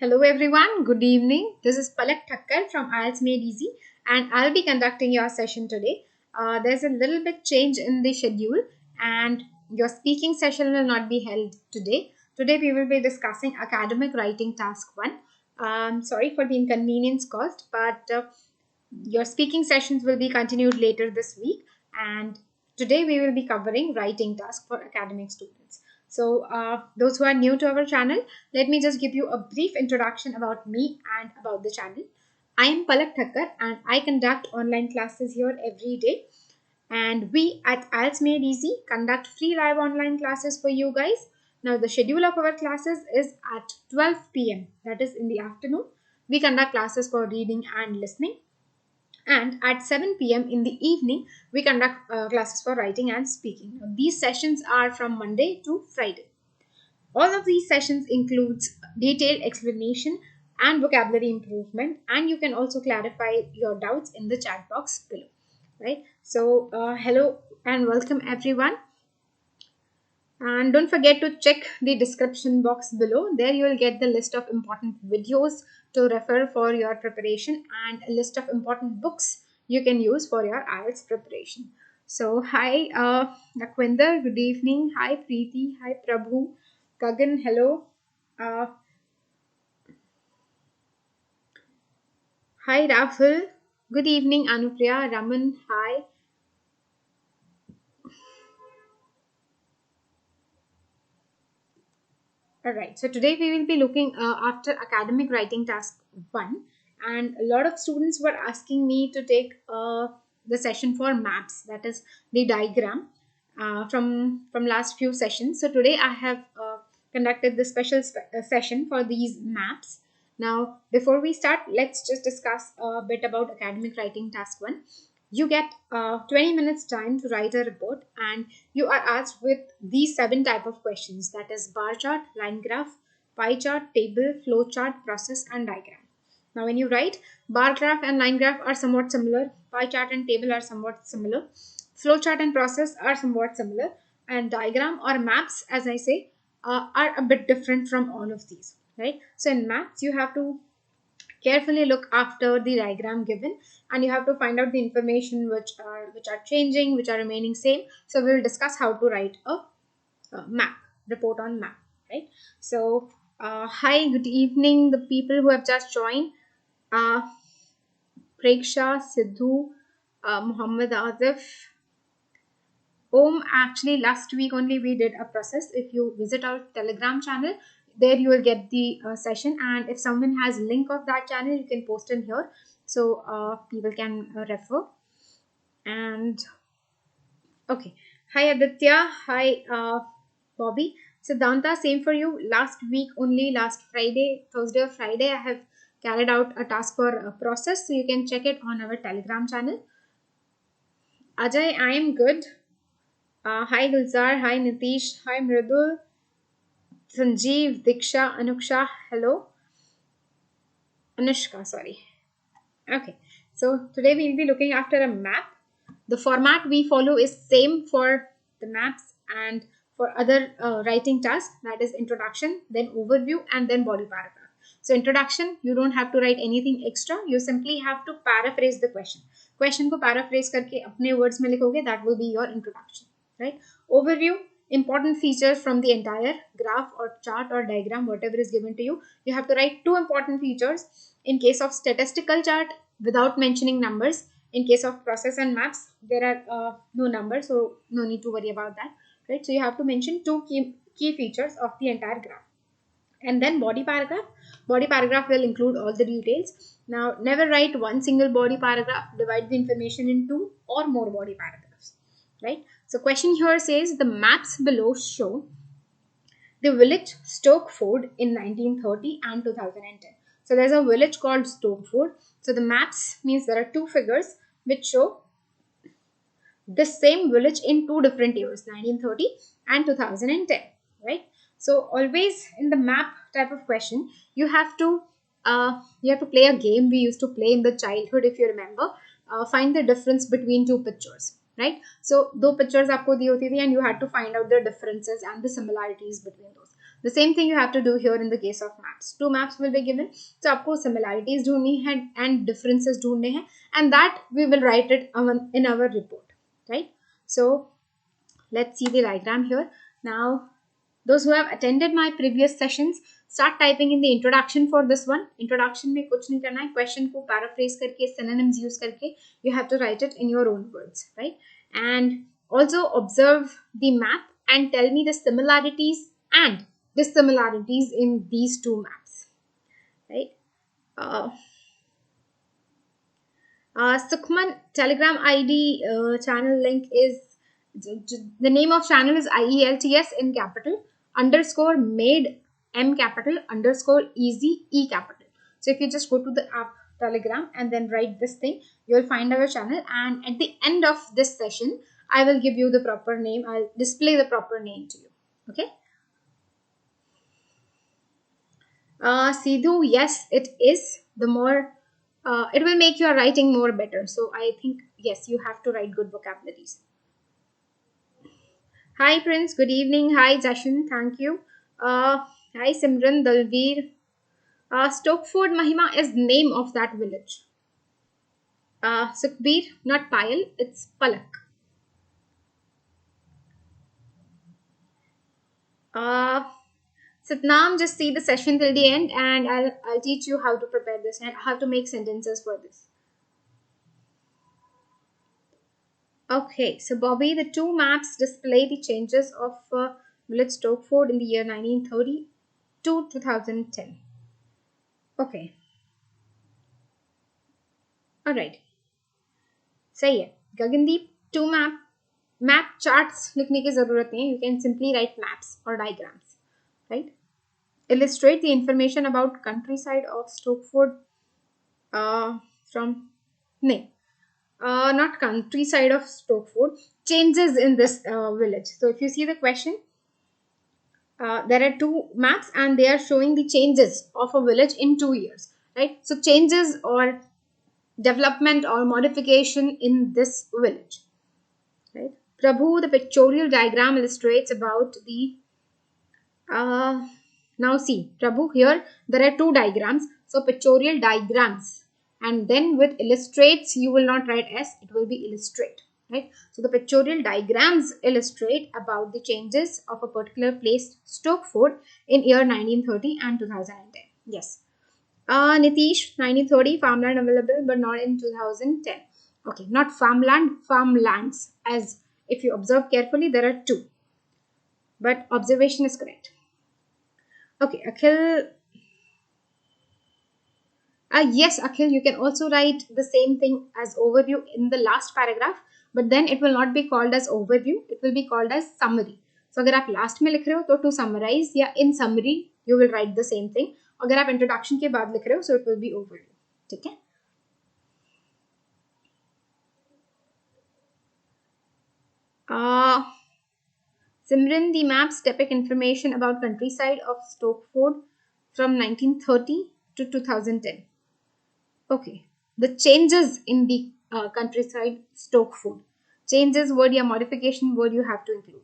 Hello everyone, good evening. This is �𝐀𝐏𝐏 from IELTS Made Easy and I'll be conducting your session today. There's a little bit change in the schedule and your speaking session will not be held today. Today we will be discussing academic writing task 1. Sorry for the inconvenience caused, but your speaking sessions will be continued later this week, and today we will be covering writing task for academic students. So those who are new to our channel, let me just give you a brief introduction about me and about the channel. I am 𝐿𝐿𝐾𝐏𝐏 and I conduct online classes here every day. And we at IELTS Made Easy conduct free live online classes for you guys. Now the schedule of our classes is at 12 p.m. That is in the afternoon. We conduct classes for reading and listening. And at 7 p.m. in the evening, we conduct classes for writing and speaking. Now, these sessions are from Monday to Friday. All of these sessions includes detailed explanation and vocabulary improvement, and you can also clarify your doubts in the chat box below. Right? So, hello and welcome everyone. And don't forget to check the description box below. There you will get the list of important videos to refer for your preparation and a list of important books you can use for your IELTS preparation. So, hi Nakwinder, good evening. Hi Preeti, hi Prabhu, Kagan, hello. Hi Rahul, good evening. Anupriya, Raman, hi. Alright, so today we will be looking after academic writing task 1, and a lot of students were asking me to take the session for maps, that is the diagram from last few sessions. So today I have conducted the special session for these maps. Now before we start, let's just discuss a bit about academic writing task 1. You get 20 minutes time to write a report, and you are asked with these 7 type of questions, that is bar chart, line graph, pie chart, table, flow chart, process and diagram. Now when you write, bar graph and line graph are somewhat similar, pie chart and table are somewhat similar, flow chart and process are somewhat similar, and diagram or maps, as I say, are a bit different from all of these, right? So in maps you have to carefully look after the diagram given, and you have to find out the information which are changing, which are remaining same. So we will discuss how to write a map, report on map, right? So hi, good evening the people who have just joined. Preksha, Sidhu, Muhammad Azif, actually last week only we did a process. If you visit our Telegram channel, there you will get the session, and if someone has link of that channel, you can post in here so people can refer. And okay, hi Aditya, hi Bobby, Siddhanta, same for you. Last week only, last Friday, Thursday or Friday, I have carried out a task for a process, so you can check it on our Telegram channel. Ajay, I am good. Hi Gulzar, hi Nitish, hi Mridul, Sanjeev, Diksha, Anuksha, hello. Anushka, sorry. Okay, so today we'll be looking after a map. The format we follow is same for the maps and for other writing tasks, that is introduction, then overview, and then body paragraph. So introduction, you don't have to write anything extra. You simply have to paraphrase the question. Question को paraphrase करके अपने words में लिखोगे, that will be your introduction, right? Overview, important features from the entire graph or chart or diagram, whatever is given to you. You have to write 2 important features. In case of statistical chart, without mentioning numbers. In case of process and maps, there are no numbers, so no need to worry about that, right? So you have to mention 2 key features of the entire graph. And then body paragraph. Body paragraph will include all the details. Now never write one single body paragraph. Divide the information in 2 or more body paragraphs, right? So question here says the maps below show the village Stokeford in 1930 and 2010. So there's a village called Stokeford. So the maps means there are 2 figures which show the same village in 2 different years, 1930 and 2010, right? So always in the map type of question, you have to play a game we used to play in the childhood, if you remember. Find the difference between 2 pictures, right? So 2 pictures आपको दी होती थी and you had to find out the differences and the similarities between those. The same thing you have to do here in the case of maps. Two maps will be given. So आपको similarities ढूंढनी है and differences ढूंढने हैं, and that we will write it in our report, right? So let's see the diagram here. Now, those who have attended my previous sessions, start typing in the introduction for this one. Introduction में कुछ नहीं करना है. Question को paraphrase करके, synonyms use करके, you have to write it in your own words, right? And also observe the map and tell me the similarities and dissimilarities in these two maps, right? Sukhman Telegram ID channel link is, the name of channel is IELTS in capital underscore made M capital underscore easy E capital. So if you just go to the app Telegram and then write this thing, you will find our channel, and at the end of this session I will give you the proper name. I'll display the proper name to you. Okay. Sidhu, yes, it is. The more it will make your writing more better. So I think yes, you have to write good vocabularies. Hi Prince, good evening. Hi Jashan, thank you. Hi Simran, Dalveer. Stokeford Mahima is name of that village. Sukhbir, not Payal, it's Palak. Satnam, just see the session till the end, and I'll teach you how to prepare this and how to make sentences for this. Okay, so Bobby, the two maps display the changes of village Stokeford in the year 1930 to 2010. Okay. All right. सही है. Gagandeep, two map charts लिखने की जरूरत नहीं है. You can simply write maps or diagrams, right? Illustrate the information about countryside of Stokeford from not countryside of Stokeford, changes in this village. So if you see the question, there are two maps and they are showing the changes of a village in 2 years, right? So changes or development or modification in this village, right? Prabhu, the pictorial diagram illustrates about the now see Prabhu, here there are two diagrams, so pictorial diagrams, and then with illustrates you will not write S, it will be illustrate, right? So the pictorial diagrams illustrate about the changes of a particular place Stokeford in year 1930 and 2010. Yes. Nitish, 1930 farmland available but not in 2010. Okay, not farmland, farmlands. As if you observe carefully, there are two, but observation is correct. Okay, Akhil. Yes, Akhil, you can also write the same thing as overview in the last paragraph, but then it will not be called as overview, it will be called as summary. So अगर आप last में लिख रहे हो तो to summarize या in summary you will write the same thing. अगर आप introduction के बाद लिख रहे हो so it will be overview. ठीक है? Simran, the maps depict information about countryside of Stokeford from 1930 to 2010. Okay, the changes in the countryside Stokeford. Changes word या modification word you have to include.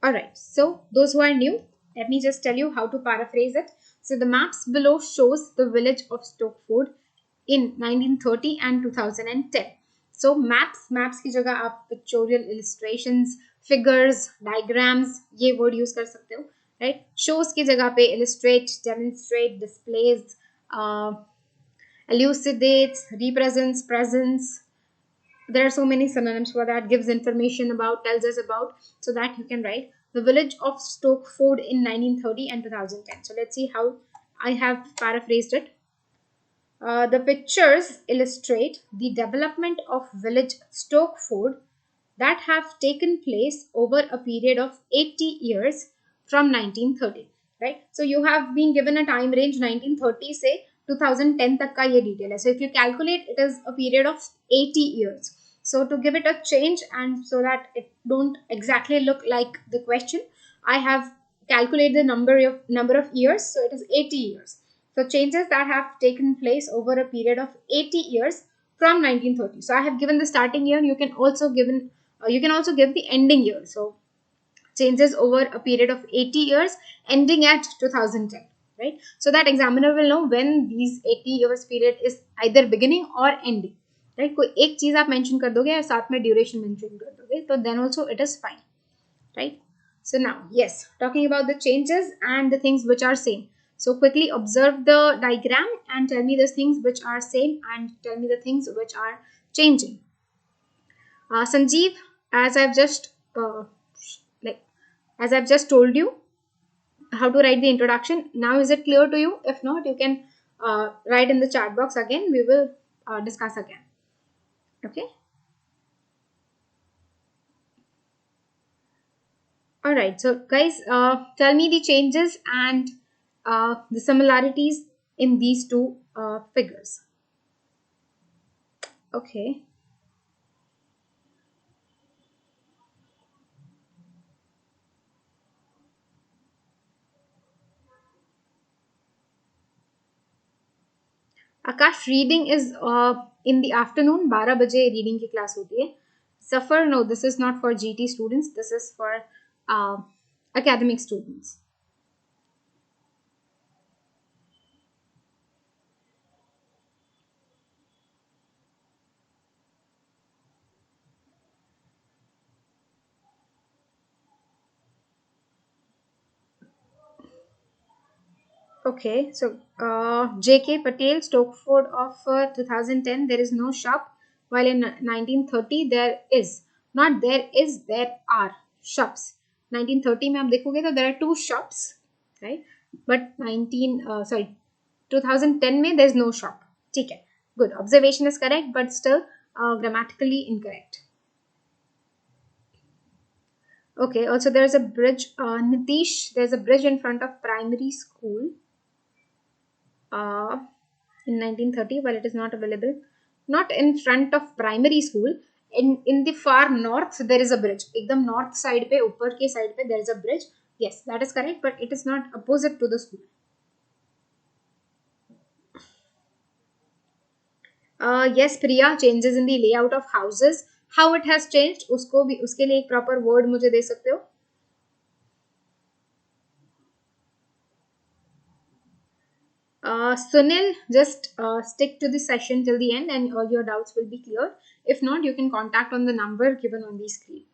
Alright, so those who are new, let me just tell you how to paraphrase it. So the maps below shows the village of Stokeford in 1930 and 2010. So maps की जगह आप pictorial illustrations, figures, diagrams ये word use कर सकते हो, right? Shows की जगह पे illustrate, demonstrate, displays, elucidates, represents, presents. There are so many synonyms for that. Gives information about, tells us about, so that you can write the village of Stokeford in 1930 and 2010. So let's see how I have paraphrased it. The pictures illustrate the development of village Stokeford that have taken place over a period of 80 years from 1930, right? So you have been given a time range 1930 से 2010 तक का ये detail है. So if you calculate, it is a period of 80 years. So to give it a change and so that it don't exactly look like the question, I have calculated the number of years. So it is 80 years. So changes that have taken place over a period of 80 years from 1930. So I have given the starting year. You can also give the ending year. So changes over a period of 80 years ending at 2010, right? So that examiner will know when these 80 years period is either beginning or ending, right? कोई एक चीज आप mention कर दोगे और साथ में duration mention कर दोगे, तो then also it is fine, right? So now, yes, talking about the changes and the things which are same. So quickly observe the diagram and tell me the things which are same and tell me the things which are changing. Sanjeev, as I've just like as I've just told you how to write the introduction. Now is it clear to you? If not, you can write in the chat box again. We will discuss again. Okay. All right. So guys, tell me the changes and the similarities in these two figures. Okay. Akash, reading is in the afternoon. 12 बजे reading की class होती है. Suffer, no, this is not for GT students. This is for academic students. Okay, so J.K. Patel, Stokeford of 2010, there is no shop, while in 1930 there is. Not there is, there are shops. 1930 में आप देखोगे तो there are two shops, right? But 2010 में there is no shop. ठीक है, good. Observation is correct, but still grammatically incorrect. Okay, also there is a bridge. Nitish, there's a bridge in front of primary school. In 1930, while it is not available, not in front of primary school, in the far north there is a bridge. एकदम north side पे, ऊपर के side पे there is a bridge. Yes, that is correct, but it is not opposite to the school. Yes, Priya, changes in the layout of houses. How it has changed, उसको भी, उसके लिए एक proper word मुझे दे सकते हो? Sunil, just stick to the session till the end and all your doubts will be cleared. If not, you can contact on the number given on the screen.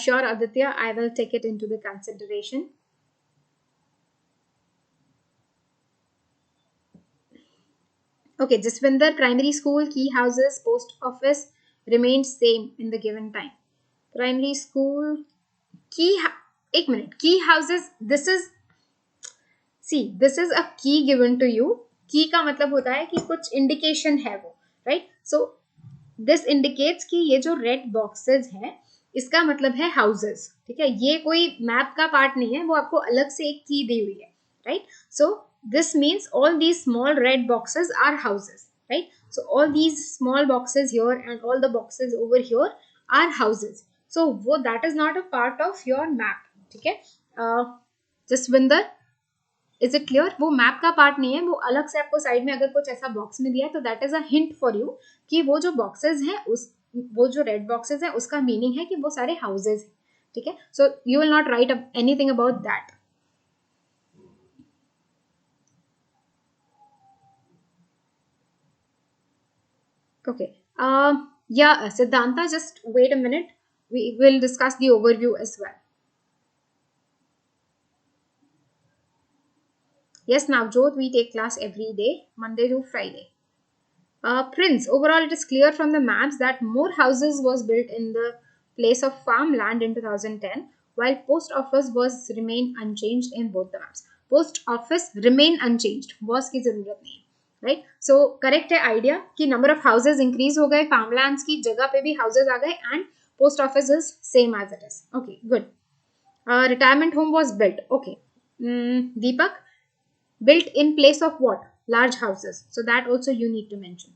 Sure, Aditya, I will take it into the consideration. Okay, Jaswinder, primary school, key houses, post office remained same in the given time. Primary school, एक minute, key houses, this is a key given to you. Key का मतलब होता है कि कुछ indication है वो, right? So this indicates कि ये जो red boxes हैं इसका मतलब है houses, ठीक है? ये कोई map का part नहीं है, वो आपको अलग से एक key दी हुई है, right? So this means all these small red boxes are houses, right? So all these small boxes here and all the boxes over here are houses. So वो that is not a part of your map, ठीक है? Jaswinder, is it clear? वो map का part नहीं है, वो अलग से आपको साइड में अगर कुछ ऐसा बॉक्स में दिया है तो that is a hint for you कि वो जो बॉक्सेस हैं वो जो रेड बॉक्सेस हैं उसका मीनिंग है कि वो सारे हाउसेज हैं, ठीक है? So you will not right anything about that. Okay. Yeah, Siddhanta, just wait a minute. We will discuss the overview as well. Yes, Navjot, we take class every day, Monday to Friday. Prince, overall it is clear from the maps that more houses was built in the place of farmland in 2010, while post office was remained unchanged in both the maps. Post office remain unchanged, was की जरूरत नहीं है, right? So correct है idea कि number of houses increase हो गए, farmlands की जगह पे भी houses आ गए and post office is same as it is. Okay, good. Retirement home was built. Okay. Deepak, built in place of what? Large houses. So that also you need to mention.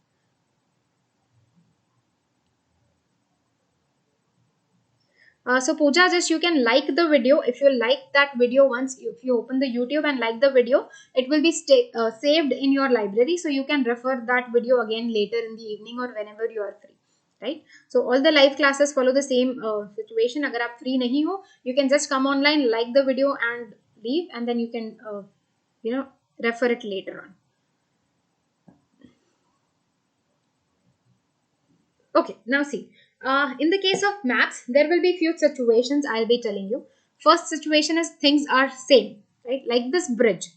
So Pooja, just you can like the video. If you like that video once, if you open the YouTube and like the video, it will be saved in your library, so you can refer that video again later in the evening or whenever you are free, right? So all the live classes follow the same situation. Agar aap free nahi ho, you can just come online, like the video and leave, and then you can refer it later on. Okay, now see, in the case of maps, there will be few situations I'll be telling you. First situation is things are same, right? Like this bridge.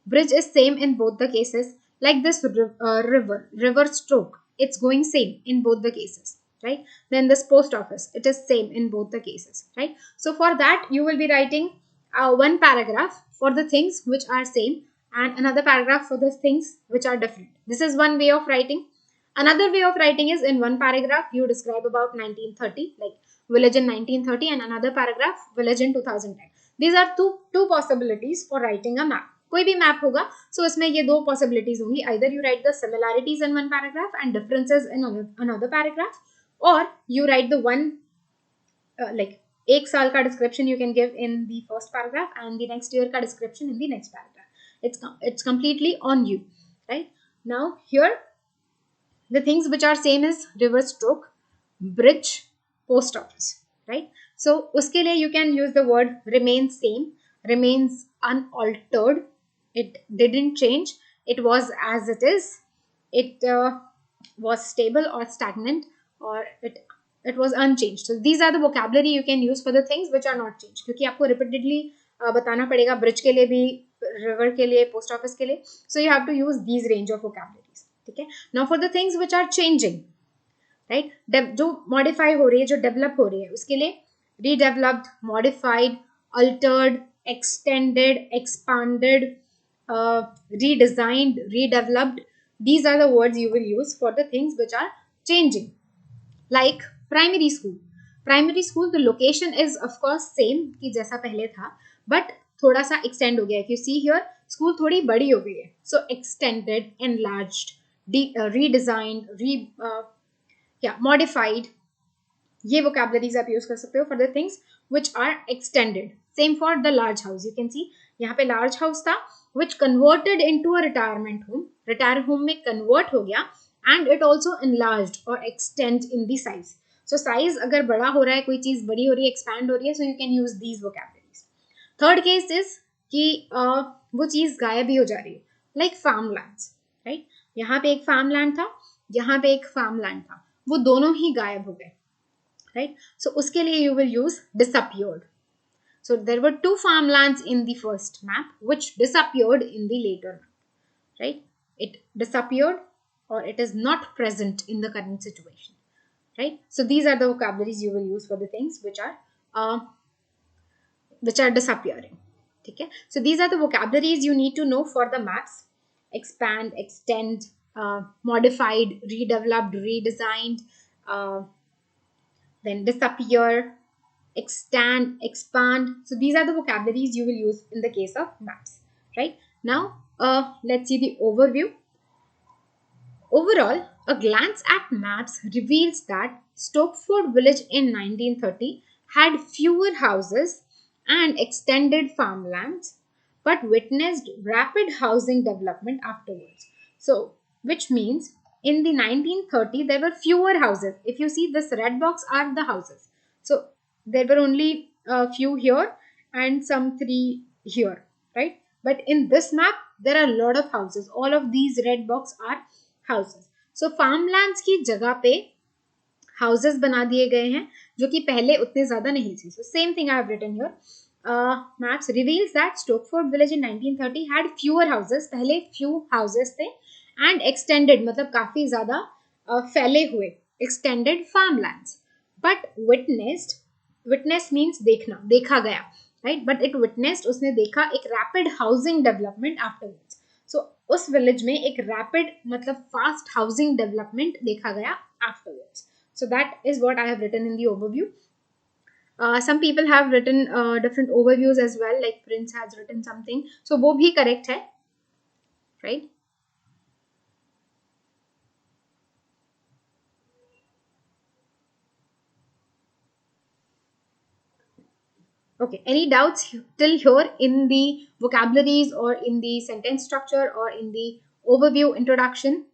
Bridge is same in both the cases. Like this river stroke, it's going same in both the cases, right? Then this post office, it is same in both the cases, right? So for that, you will be writing one paragraph for the things which are same and another paragraph for the things which are different. This is one way of writing. Another way of writing is in one paragraph you describe about 1930, like village in 1930, and another paragraph village in 2010. These are two possibilities for writing a map. कोई भी map होगा, so इसमें ये दो possibilities होंगी. Either you write the similarities in one paragraph and differences in another paragraph, or you write the one like एक साल का description you can give in the first paragraph and the next year का description in the next paragraph. It's completely on you, right? Now here the things which are same is river stroke, bridge, post office, right? So uske liye you can use the word remains same, remains unaltered, it didn't change, it was as it is, it was stable or stagnant, or it was unchanged. So these are the vocabulary you can use for the things which are not changed, क्योंकि आपको repeatedly बताना पड़ेगा bridge के लिए भी, river के लिए, post office के लिए. So you have to use these range of vocabularies. ठीक है. Now for the things which are changing, right? जो modify हो रही है, जो develop हो रही है, उसके लिए redeveloped, modified, altered, extended, expanded, redesigned, redeveloped. These are the words you will use for the things which are changing. Like primary school. Primary school, the location is of course same कि जैसा पहले था, but थोड़ा सा extend हो गया. If you see here, school थोड़ी बड़ी हो गई है. So extended, enlarged, redesigned, modified. ये vocabularies आप use कर सकते हो for the things which are extended. Same for the large house. You can see यहाँ पे large house था which converted into a retirement home. Retirement home में convert हो गया and it also enlarged or extend in the size. So size अगर बड़ा हो रहा है, कोई चीज बड़ी हो रही है, expand हो रही है, so you can use these vocabularies. Third case is कि वो चीज गायब ही हो जा रही है, like farmlands, right? यहाँ पे एक farmland था, यहाँ पे एक farmland था, वो दोनों ही गायब हो गए, right? So उसके लिए you will use disappeared. So there were two farmlands in the first map which disappeared in the later map, right? It disappeared or it is not present in the current situation, right? So these are the vocabularies you will use for the things which are disappearing. Okay? So these are the vocabularies you need to know for the maps: expand, extend, modified, redeveloped, redesigned, then disappear, extend, expand. So these are the vocabularies you will use in the case of maps, right? Now let's see the overview. Overall, a glance at maps reveals that Stopford village in 1930 had fewer houses and extended farmlands, but witnessed rapid housing development afterwards. So, which means in the 1930 there were fewer houses. If you see, this red box are the houses. So there were only a few here and some three here, right? But in this map there are a lot of houses. All of these red box are houses. So farmlands की जगह पे houses बना दिए गए हैं जो कि पहले उतने ज्यादा नहीं थे. So same thing I have written here. Maps reveals that Stopford village in 1930 had fewer houses. पहले few houses थे and extended मतलब काफी ज्यादा फैले हुए extended farmlands. But witness means देखना, देखा गया, right? But it witnessed, उसने देखा एक rapid housing development afterwards. So उस village में एक rapid मतलब fast housing development देखा गया afterwards. So that is what I have written in the overview. Some people have written different overviews as well, like Prince has written something. So वो भी correct है, right? Okay, any doubts till here in the vocabularies or in the sentence structure or in the overview introduction?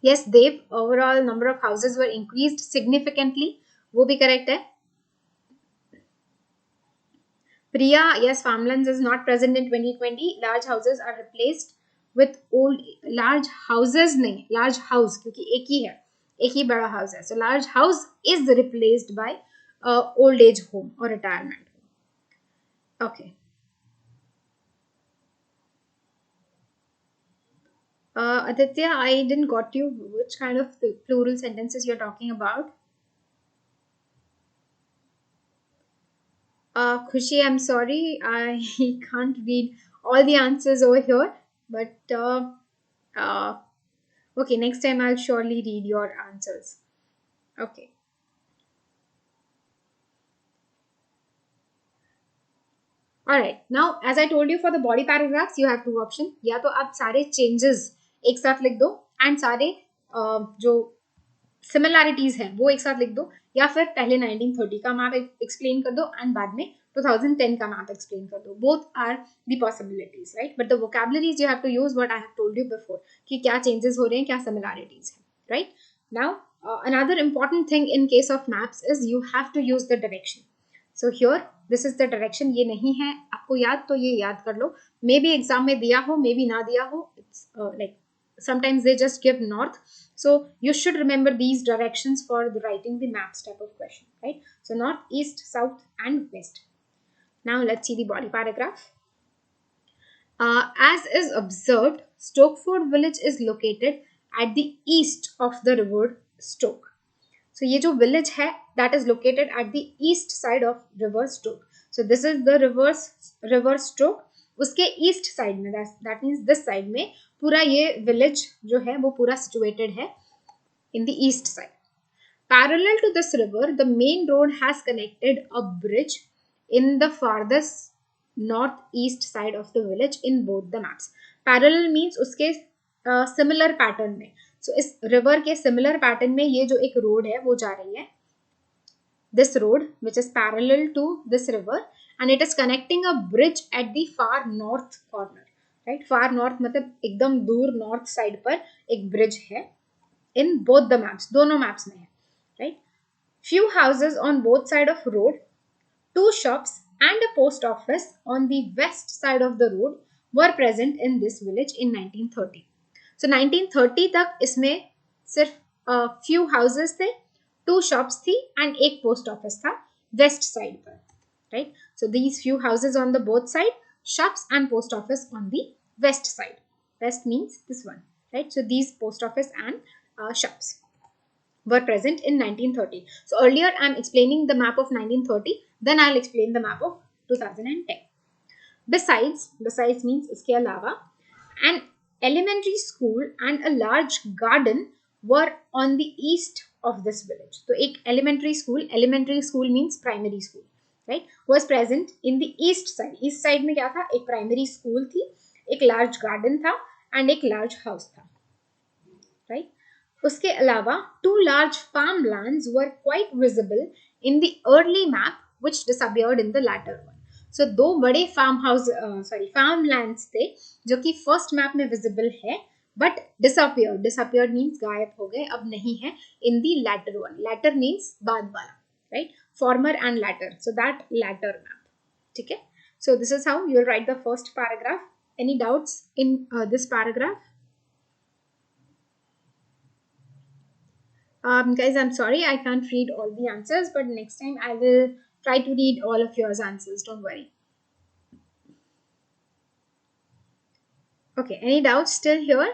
Yes, Dev, overall number of houses were increased significantly. वो भी correct है. Priya, yes, farmlands is not present in 2020. Large houses are replaced with old large houses नहीं large house क्योंकि एक ही बड़ा house है. So large house is replaced by old age home or retirement. Okay. Aditya, I didn't got you. Which kind of plural sentences you're talking about? Khushi, I'm sorry, I can't read all the answers over here, but uh, okay, next time I'll surely read your answers. Okay. Alright, now as I told you for the body paragraphs, you have two options. या तो आप सारे changes एक साथ लिख दो and सारे जो similarities हैं वो एक साथ लिख दो, या फिर पहले 1930 का मैप एक्सप्लेन कर दो एंड बाद में 2010 का मैप एक्सप्लेन कर दो. Both are the possibilities, right, but the vocabularies you have to use what I have told you before कि क्या चेंजेस हो रहे हैं, क्या सिमिलैरिटीज हैं, right. Now another important thing in case of maps is you have to use the direction. So here this is the direction. ये नहीं है आपको याद तो ये याद कर लो. मे बी एग्जाम में दिया हो, मे बी ना दिया हो. It's like sometimes they just give north, so you should remember these directions for the writing the maps type of question, right? So north, east, south and west. Now let's see the body paragraph. As is observed, Stokeford village is located at the east of the river Stoke. So ये जो village है that is located at the east side of river Stoke. So this is the river Stoke. उसके east side में, that means this side में पूरा ये village जो है वो पूरा सिचुएटेड है in the east side. Parallel to this river the main road has connected a bridge in the farthest north east side of the village in both the maps. Parallel means उसके similar pattern में. So इस river के similar pattern में ये जो एक road है वो जा रही है, this road which is parallel to this river, and it is connecting a bridge at the far north corner, right? Far north मतलब एकदम दूर north side पर एक bridge है in both the maps, दोनों maps में है, right? Few houses on both side of road, two shops and a post office on the west side of the road were present in this village in 1930. So 1930 तक इसमें सिर्फ few houses थे, two shops थी and एक post office था west side पर, right. So these few houses on the both side, shops and post office on the west side. West means this one, right. So these post office and shops were present in 1930. So earlier I am explaining the map of 1930, then I'll explain the map of 2010. Besides means इसके अलावा, an elementary school and a large garden were on the east of this village. तो एक elementary school means primary school, right, was present in the east side. East side में क्या था, एक primary school थी, एक large garden था and एक large house था, right. उसके अलावा two large farmlands were quite visible in the early map which disappeared in the latter one. So दो बड़े farmlands थे जो कि first map में visible है but disappeared means गायब हो गए, अब नहीं है in the latter one. Latter means बाद वाला, right? Former and latter, so that latter map. ठीक है. So this is how you will write the first paragraph. Any doubts in this paragraph? Guys, I'm sorry I can't read all the answers, but next time I will try to read all of your answers, don't worry. Okay, any doubts still here?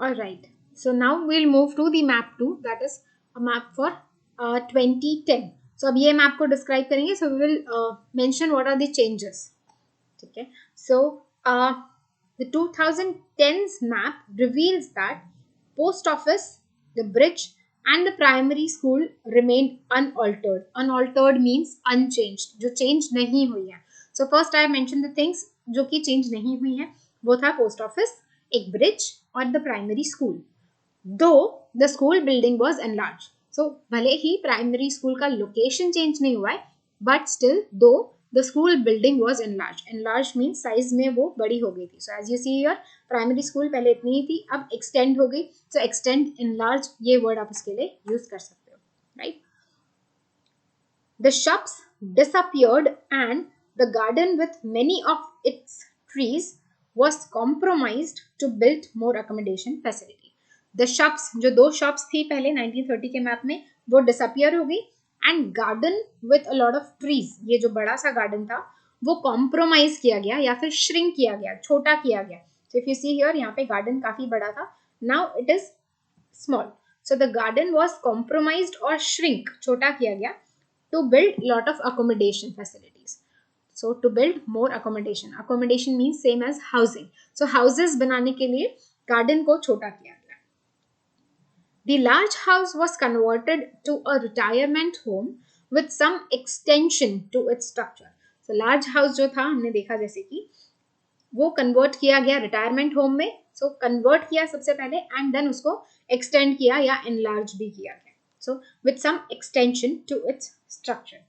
Alright, so now we'll move to the map 2, that is a map for 2010. सो अब ये हम आपको describe करेंगे. So we will mention what are the changes. ठीक है. सो the 2010's map reveals that post office, the bridge and the primary school remained unaltered. Unaltered means unchanged, जो change नहीं हुई है. So first I mentioned the things जो कि change नहीं हुई है. वो था post office, एक bridge और the primary school. Though the school building was enlarged. So भले ही primary school का location change नहीं हुआ है, but still though the school building was enlarged. Enlarged means size में वो बड़ी हो गई थी. So as you see here, primary school पहले इतनी ही थी, अब extend हो गई. So extend, enlarge, ये word आप इसके लिए use कर सकते हो, right? The shops disappeared and the garden with many of its trees was compromised to build more accommodation facility. The shops, जो दो shops थी पहले 1930 के मैप में, वो disappear हो गई. And garden with a lot of trees, ये जो बड़ा सा गार्डन था वो कॉम्प्रोमाइज किया गया या फिर श्रिंक किया गया, छोटा किया गया. So if you see here, यहाँ पे गार्डन काफी बड़ा था, now it is small. So the garden was compromised और श्रिंक, छोटा किया गया, to build lot of accommodation facilities. So to build more accommodation, accommodation means same as housing. So houses बनाने के लिए गार्डन को छोटा किया गया. The large house was converted to a retirement home with some extension to its structure. So large house जो था, हमने देखा जैसे कि वो convert किया गया retirement home में. So convert किया सबसे पहले and then उसको extend किया या enlarge भी किया गया. So with some extension to its structure.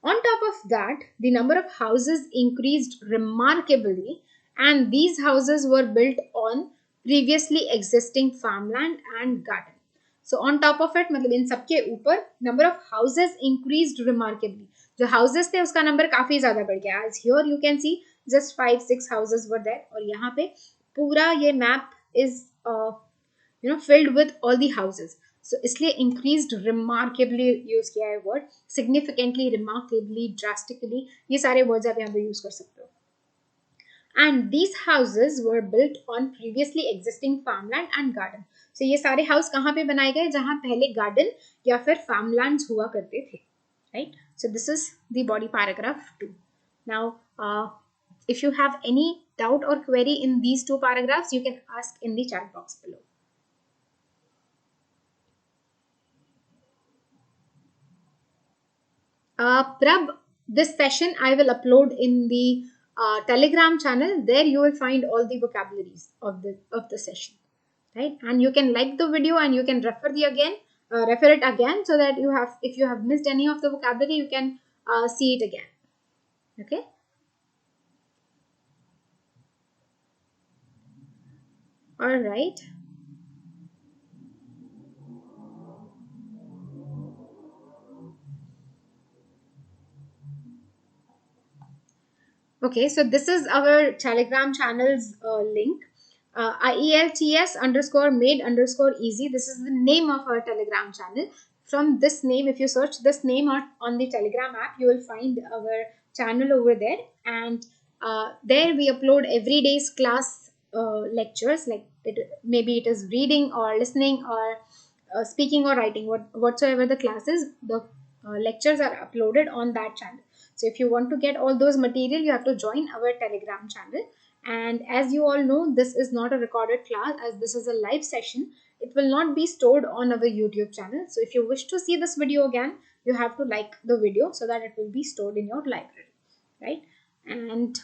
On top of that, the number of houses increased remarkably and these houses were built on previously existing farmland and garden. So on top of it, मतलब इन सबके ऊपर number of houses increased remarkably. जो houses थे उसका number काफी ज़्यादा बढ़ गया. As here you can see just 5-6 houses were there और यहाँ पे पूरा ये map is filled with all the houses. So इसलिए increased remarkably use किया है word, significantly, remarkably, drastically, ये सारे words आप यहाँ पे use कर सकते हो. And these houses were built on previously existing farmland and garden. So ये सारे house कहाँ पे बनाए गए, जहाँ पहले garden या फिर farmlands हुआ करते थे, right? So this is the body paragraph 2. Now, if you have any doubt or query in these two paragraphs, you can ask in the chat box below. Prab, this session I will upload in the Telegram channel. There you will find all the vocabularies of the session, right? And you can like the video and you can refer it again, so that if you have missed any of the vocabulary, you can see it again. Okay. All right. Okay, so this is our Telegram channel's link. IELTS_made_easy. This is the name of our Telegram channel. From this name, if you search this name on the Telegram app, you will find our channel over there. And there we upload every day's class lectures, like maybe it is reading or listening or speaking or writing, whatsoever the class is, the lectures are uploaded on that channel. So if you want to get all those material, you have to join our Telegram channel. And as you all know, this is not a recorded class, as this is a live session. It will not be stored on our YouTube channel. So if you wish to see this video again, you have to like the video so that it will be stored in your library, right? And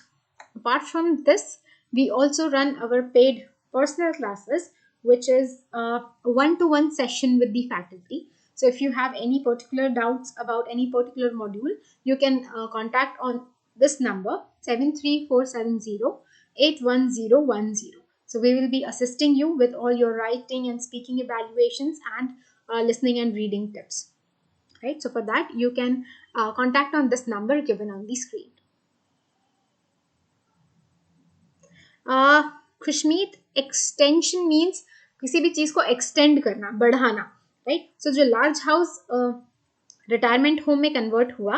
apart from this, we also run our paid personal classes, which is a one-to-one session with the faculty. So if you have any particular doubts about any particular module, you can contact on this number 73470-81010. So we will be assisting you with all your writing and speaking evaluations and listening and reading tips. Right? So for that, you can contact on this number given on the screen. खुशमीत, extension means किसी भी चीज को extend करना, बढ़ाना. Right. सो जो large house retirement home में convert हुआ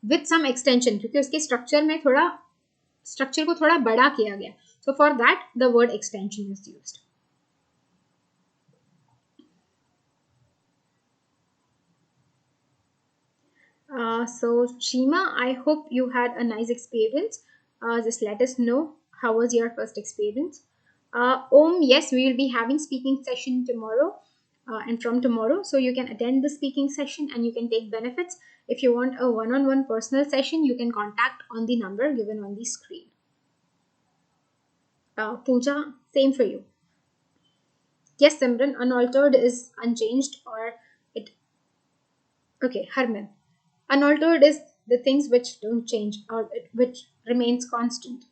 with some extension, क्योंकि उसके स्ट्रक्चर को थोड़ा बड़ा किया गया. So for that the word extension is used. So Shima, I hope you had a nice experience. Just let us know how was your first experience. Om, yes, we will be having speaking session tomorrow and from tomorrow. So you can attend the speaking session and you can take benefits. If you want a one-on-one personal session, you can contact on the number given on the screen. Pooja, same for you. Yes, Simran, unaltered is unchanged or it. Okay, Harman. Unaltered is the things which don't change or which remains constant.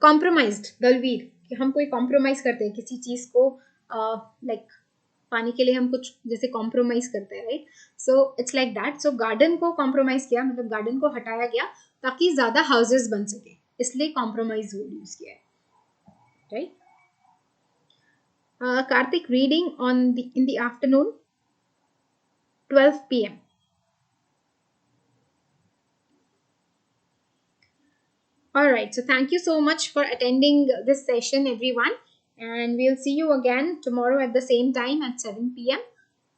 Compromised, Dalvir कि हम कोई compromise करते हैं किसी चीज को like पाने के लिए हम कुछ जैसे कॉम्प्रोमाइज करते हैं right so it's like that so garden को कॉम्प्रोमाइज किया मतलब गार्डन को हटाया गया ताकि ज्यादा हाउसेस बन सके इसलिए कॉम्प्रोमाइज वर्ड यूज किया है right Kartik reading on the in the afternoon 12 p.m. All right. So thank you so much for attending this session, everyone. And we'll see you again tomorrow at the same time at 7 p.m.